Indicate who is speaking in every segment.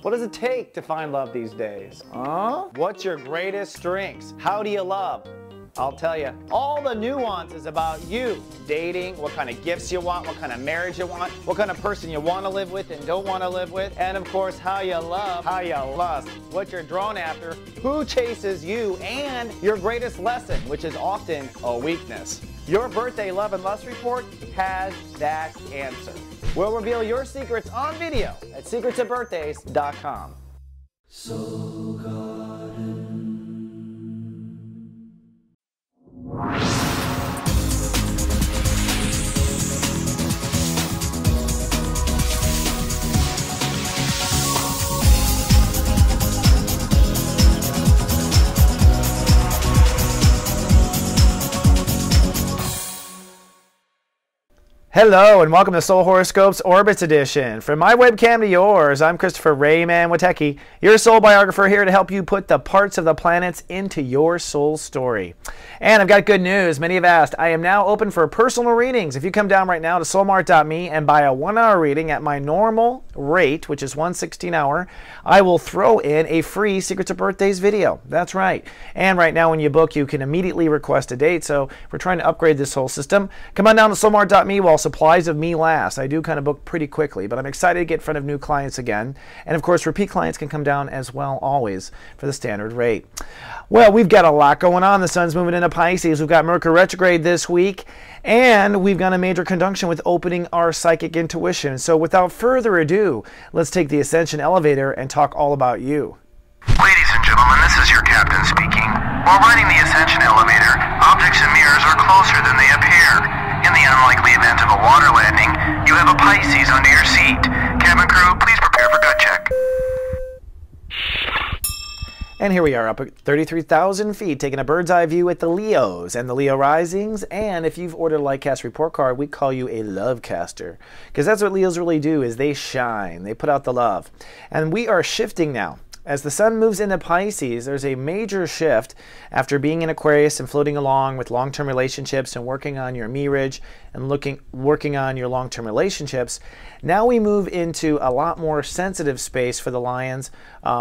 Speaker 1: What does it take to find love these days? Huh? What's your greatest strengths? How do you love? I'll tell you all the nuances about you, dating, what kind of gifts you want, what kind of marriage you want, what kind of person you want to live with and don't want to live with, and of course how you love, how you lust, what you're drawn after, who chases you, and your greatest lesson, which is often a weakness. Your birthday love and lust report has that answer. We'll reveal your secrets on video at secretsofbirthdays.com. Hello and welcome to Soul Horoscopes Orbits Edition. From my webcam to yours, I'm Christopher Rayman Witecki, your soul biographer, here to help you put the parts of the planets into your soul story. And I've got good news. Many have asked. I am now open for personal readings. If you come down right now to soulmart.me and buy a 1-hour reading at my normal rate, which is $116 an hour, I will throw in a free Secrets of Birthdays video. That's right. And right now when you book, you can immediately request a date. So we're trying to upgrade this whole system. Come on down to soulmart.me while supplies of me last. I do kind of book pretty quickly, but I'm excited to get in front of new clients again. And of course, repeat clients can come down as well, always, for the standard rate. Well, we've got a lot going on. The sun's moving into Pisces. We've got Mercury retrograde this week, and we've got a major conjunction with opening our psychic intuition. So without further ado, let's take the Ascension elevator and talk all about you.
Speaker 2: Ladies and gentlemen, this is your captain speaking. While riding the Ascension elevator, objects and mirrors are closer than they appear. In the unlikely event of a water landing, you have a Pisces under your seat. Cabin crew, please prepare for gut check.
Speaker 1: And here we are up at 33,000 feet, taking a bird's eye view at the Leos and the Leo risings. And if you've ordered a Lightcast report card, we call you a love caster, because that's what Leos really do, is they shine. They put out the love. And we are shifting now. As the sun moves into Pisces, there's a major shift after being in Aquarius and floating along with long-term relationships and working on your marriage and working on your long-term relationships. Now we move into a lot more sensitive space for the Lions,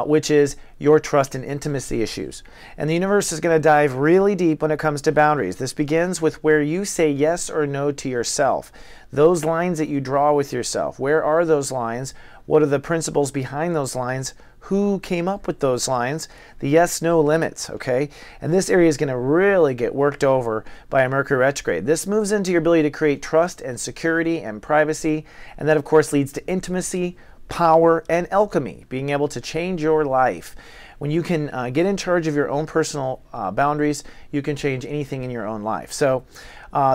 Speaker 1: which is your trust and intimacy issues. And the universe is going to dive really deep when it comes to boundaries. This begins with where you say yes or no to yourself. Those lines that you draw with yourself. Where are those lines? What are the principles behind those lines? Who came up with those lines? The yes-no limits, okay? And this area is going to really get worked over by a Mercury retrograde. This moves into your ability to create trust and security and privacy, and that, of course, leads to intimacy, power, and alchemy, being able to change your life. When you can get in charge of your own personal boundaries, you can change anything in your own life. So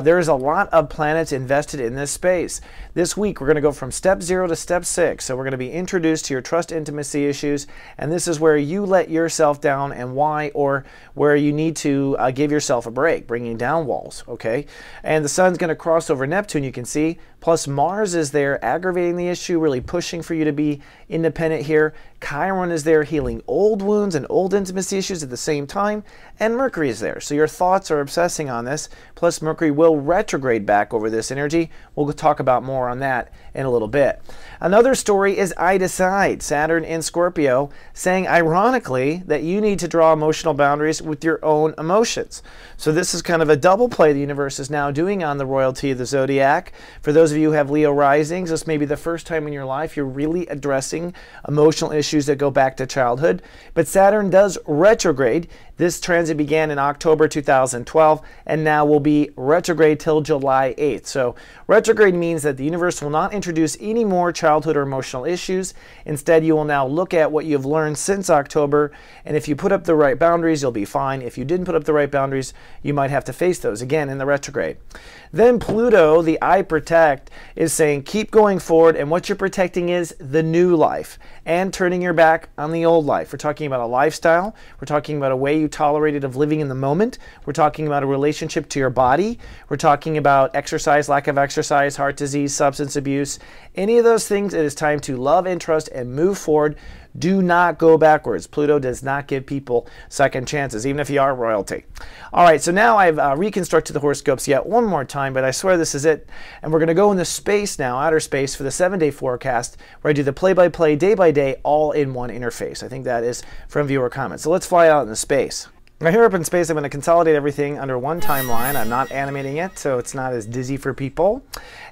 Speaker 1: there is a lot of planets invested in this space. This week, we're going to go from step 0 to step 6. So we're going to be introduced to your trust intimacy issues. And this is where you let yourself down and why, or where you need to give yourself a break, bringing down walls, okay? And the sun's going to cross over Neptune, you can see. Plus Mars is there aggravating the issue, really pushing for you to be independent here. Chiron is there healing old wounds and old intimacy issues at the same time. And Mercury is there. So your thoughts are obsessing on this. Plus Mercury will retrograde back over this energy. We'll talk about more on that in a little bit. Another story is I Decide, Saturn in Scorpio, saying ironically that you need to draw emotional boundaries with your own emotions. So this is kind of a double play the universe is now doing on the royalty of the zodiac. For those of you who have Leo risings, this may be the first time in your life you're really addressing emotional issues that go back to childhood. But Saturn does retrograde. This transit began in October 2012 and now will be retrograde till July 8th. So retrograde means that the universe will not introduce any more childhood or emotional issues. Instead, you will now look at what you've learned since October, and if you put up the right boundaries, you'll be fine. If you didn't put up the right boundaries, you might have to face those again in the retrograde. Then Pluto, the I protect, is saying keep going forward, and what you're protecting is the new life and turning your back on the old life. We're talking about a lifestyle. We're talking about a way you tolerated of living in the moment. We're talking about a relationship to your body. We're talking about exercise, lack of exercise, heart disease, substance abuse. Any of those things, it is time to love and trust and move forward. Do not go backwards. Pluto does not give people second chances, even if you are royalty. All right, so now I've reconstructed the horoscopes yet one more time, but I swear this is it. And we're going to go go into space now, outer space, for the 7-day forecast, where I do the play-by-play, day-by-day, all in one interface. I think that is from viewer comments. So let's fly out into space. Now here up in space, I'm going to consolidate everything under one timeline. I'm not animating it, so it's not as dizzy for people.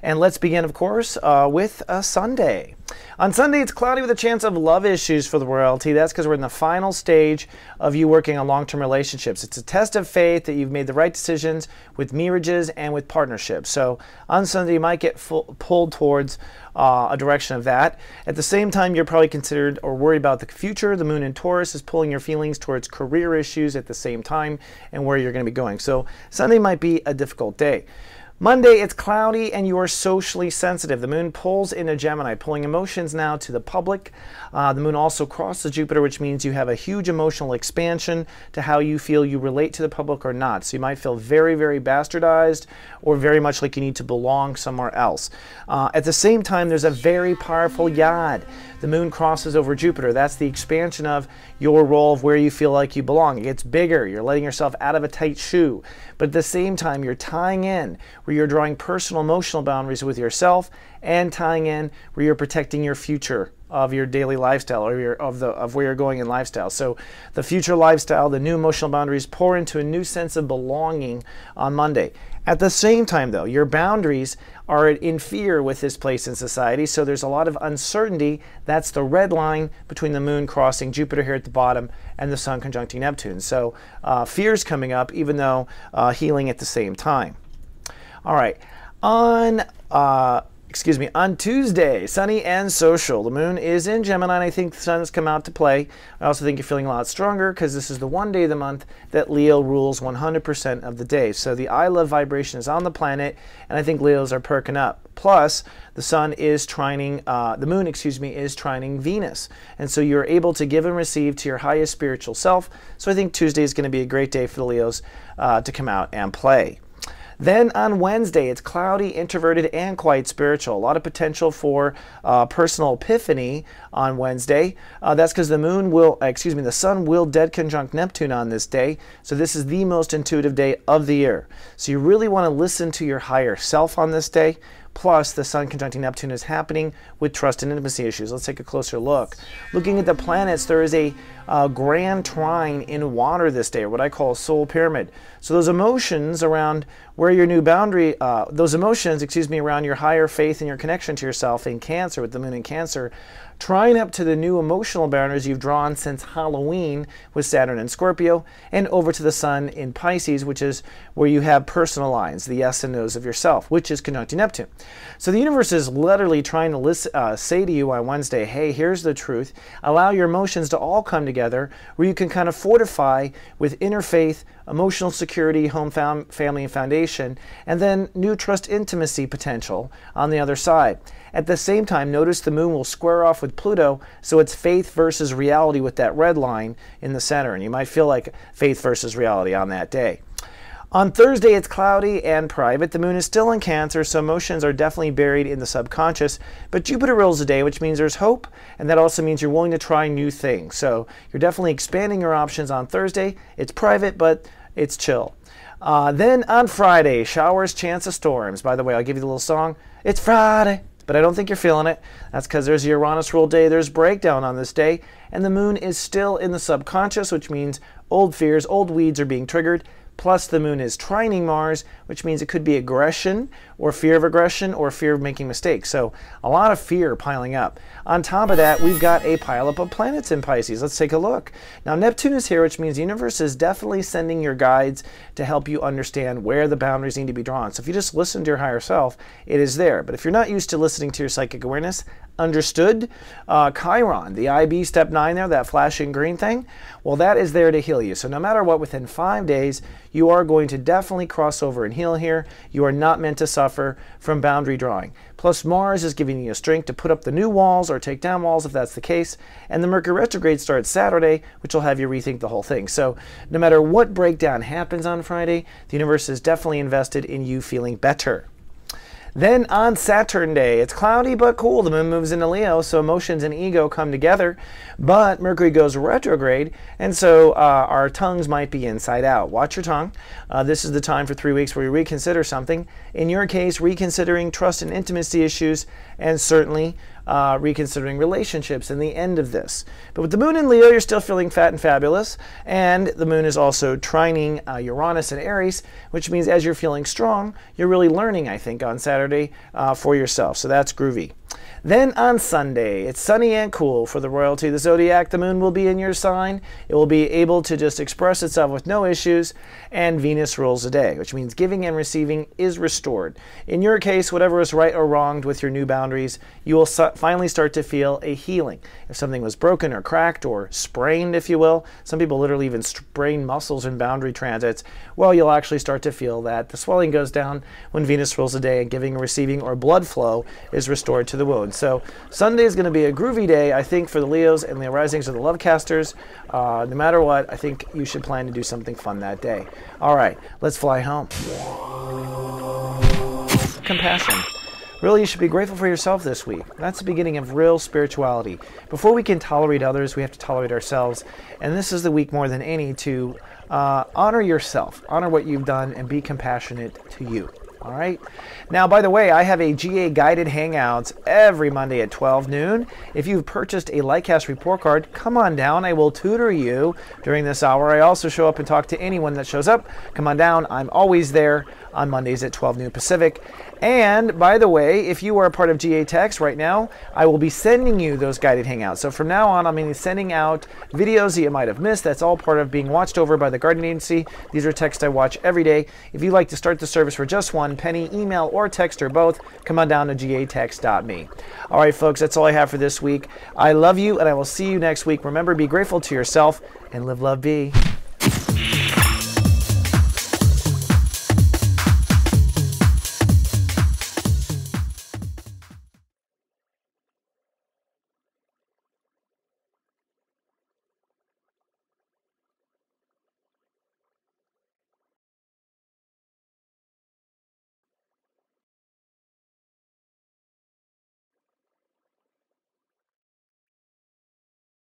Speaker 1: And let's begin, of course, with Sunday. On Sunday, it's cloudy with a chance of love issues for the royalty. That's because we're in the final stage of you working on long-term relationships. It's a test of faith that you've made the right decisions with marriages and with partnerships. So on Sunday, you might get pulled towards a direction of that. At the same time, you're probably considered or worried about the future. The moon in Taurus is pulling your feelings towards career issues at the same time and where you're going to be going. So Sunday might be a difficult day. Monday, it's cloudy and you are socially sensitive. The moon pulls into Gemini, pulling emotions now to the public. The moon also crosses Jupiter, which means you have a huge emotional expansion to how you feel you relate to the public or not. So you might feel very, very bastardized or very much like you need to belong somewhere else. At the same time, there's a very powerful yod. The moon crosses over Jupiter. That's the expansion of your role of where you feel like you belong. It gets bigger. You're letting yourself out of a tight shoe. But at the same time, you're tying in where you're drawing personal, emotional boundaries with yourself and tying in where you're protecting your future of your daily lifestyle or of where you're going in lifestyle. So the future lifestyle, the new emotional boundaries pour into a new sense of belonging on Monday. At the same time, though, your boundaries are in fear with this place in society, so there's a lot of uncertainty. That's the red line between the moon crossing Jupiter here at the bottom and the sun conjuncting Neptune. So fear's coming up, even though healing at the same time. All right, on Tuesday, sunny and social. The moon is in Gemini, and I think the sun has come out to play. I also think you're feeling a lot stronger because this is the one day of the month that Leo rules 100% of the day. So the I love vibration is on the planet, and I think Leos are perking up. Plus, the sun is trining, the moon, is trining Venus. And so you're able to give and receive to your highest spiritual self. So I think Tuesday is going to be a great day for the Leos to come out and play. Then on Wednesday, it's cloudy, introverted, and quite spiritual. A lot of potential for personal epiphany on Wednesday. That's because the sun will dead conjunct Neptune on this day. So this is the most intuitive day of the year. So you really want to listen to your higher self on this day. Plus, the sun conjuncting Neptune is happening with trust and intimacy issues. Let's take a closer look. Looking at the planets, there is a grand trine in water this day, or what I call a soul pyramid. So those emotions around where your new boundary, around your higher faith and your connection to yourself in Cancer, with the moon in Cancer, trying up to the new emotional boundaries you've drawn since Halloween with Saturn and Scorpio, and over to the sun in Pisces, which is where you have personal lines, the yes and no's of yourself, which is conjuncting Neptune. So the universe is literally trying to say to you on Wednesday, hey, here's the truth. Allow your emotions to all come together where you can kind of fortify with inner faith, emotional security, home, family, and foundation, and then new trust intimacy potential on the other side. At the same time, notice the moon will square off with Pluto, so it's faith versus reality with that red line in the center, and you might feel like faith versus reality on that day. On Thursday, it's cloudy and private. The moon is still in Cancer, so emotions are definitely buried in the subconscious, but Jupiter rules the day, which means there's hope, and that also means you're willing to try new things. So you're definitely expanding your options on Thursday. It's private, but it's chill. Then on Friday, showers, chance of storms. By the way, I'll give you the little song. It's Friday, but I don't think you're feeling it. That's because there's a Uranus ruled day. There's breakdown on this day, and the moon is still in the subconscious, which means old fears, old weeds are being triggered. Plus the moon is trining Mars, which means it could be aggression or fear of making mistakes. So a lot of fear piling up. On top of that, we've got a pileup of planets in Pisces. Let's take a look. Now Neptune is here, which means the universe is definitely sending your guides to help you understand where the boundaries need to be drawn. So if you just listen to your higher self, it is there. But if you're not used to listening to your psychic awareness, understood, Chiron, the IB step 9 there, that flashing green thing, well, that is there to heal you. So no matter what, within 5 days, you are going to definitely cross over and heal here. You are not meant to suffer from boundary drawing. Plus Mars is giving you strength to put up the new walls or take down walls if that's the case. And the Mercury retrograde starts Saturday, which will have you rethink the whole thing. So no matter what breakdown happens on Friday, the universe is definitely invested in you feeling better. Then on Saturday, it's cloudy but cool. The moon moves into Leo, so emotions and ego come together. But Mercury goes retrograde, and so our tongues might be inside out. Watch your tongue. This is the time for 3 weeks where you reconsider something. In your case, reconsidering trust and intimacy issues, and certainly reconsidering relationships in the end of this. But with the moon in Leo, you're still feeling fat and fabulous, and the moon is also trining Uranus and Aries, which means as you're feeling strong, you're really learning, I think, on Saturday for yourself. So that's groovy. Then on Sunday, it's sunny and cool for the royalty. The zodiac, the moon will be in your sign. It will be able to just express itself with no issues, and Venus rules the day, which means giving and receiving is restored. In your case, whatever is right or wronged with your new boundaries, you will finally start to feel a healing. If something was broken or cracked or sprained, if you will, some people literally even sprain muscles in boundary transits, well, you'll actually start to feel that the swelling goes down when Venus rules the day and giving and receiving or blood flow is restored to the wound. So Sunday is going to be a groovy day, I think, for the Leos and Leo risings or the love casters. No matter what, I think you should plan to do something fun that day. All right, let's fly home. Compassion. Really, you should be grateful for yourself this week. That's the beginning of real spirituality. Before we can tolerate others, we have to tolerate ourselves. And this is the week more than any to honor yourself, honor what you've done, and be compassionate to you. All right. Now, by the way, I have a GA guided hangouts every Monday at 12 noon. If you've purchased a Lightcast report card, come on down. I will tutor you during this hour. I also show up and talk to anyone that shows up. Come on down. I'm always there on Mondays at 12 noon Pacific. And by the way, if you are a part of GA Text right now, I will be sending you those guided hangouts. So from now on, I'm going to be sending out videos that you might have missed. That's all part of being watched over by the Guardian Agency. These are texts I watch every day. If you'd like to start the service for just one penny, email or text or both, come on down to gatext.me. All right, folks, that's all I have for this week. I love you, and I will see you next week. Remember, be grateful to yourself and live, love, be.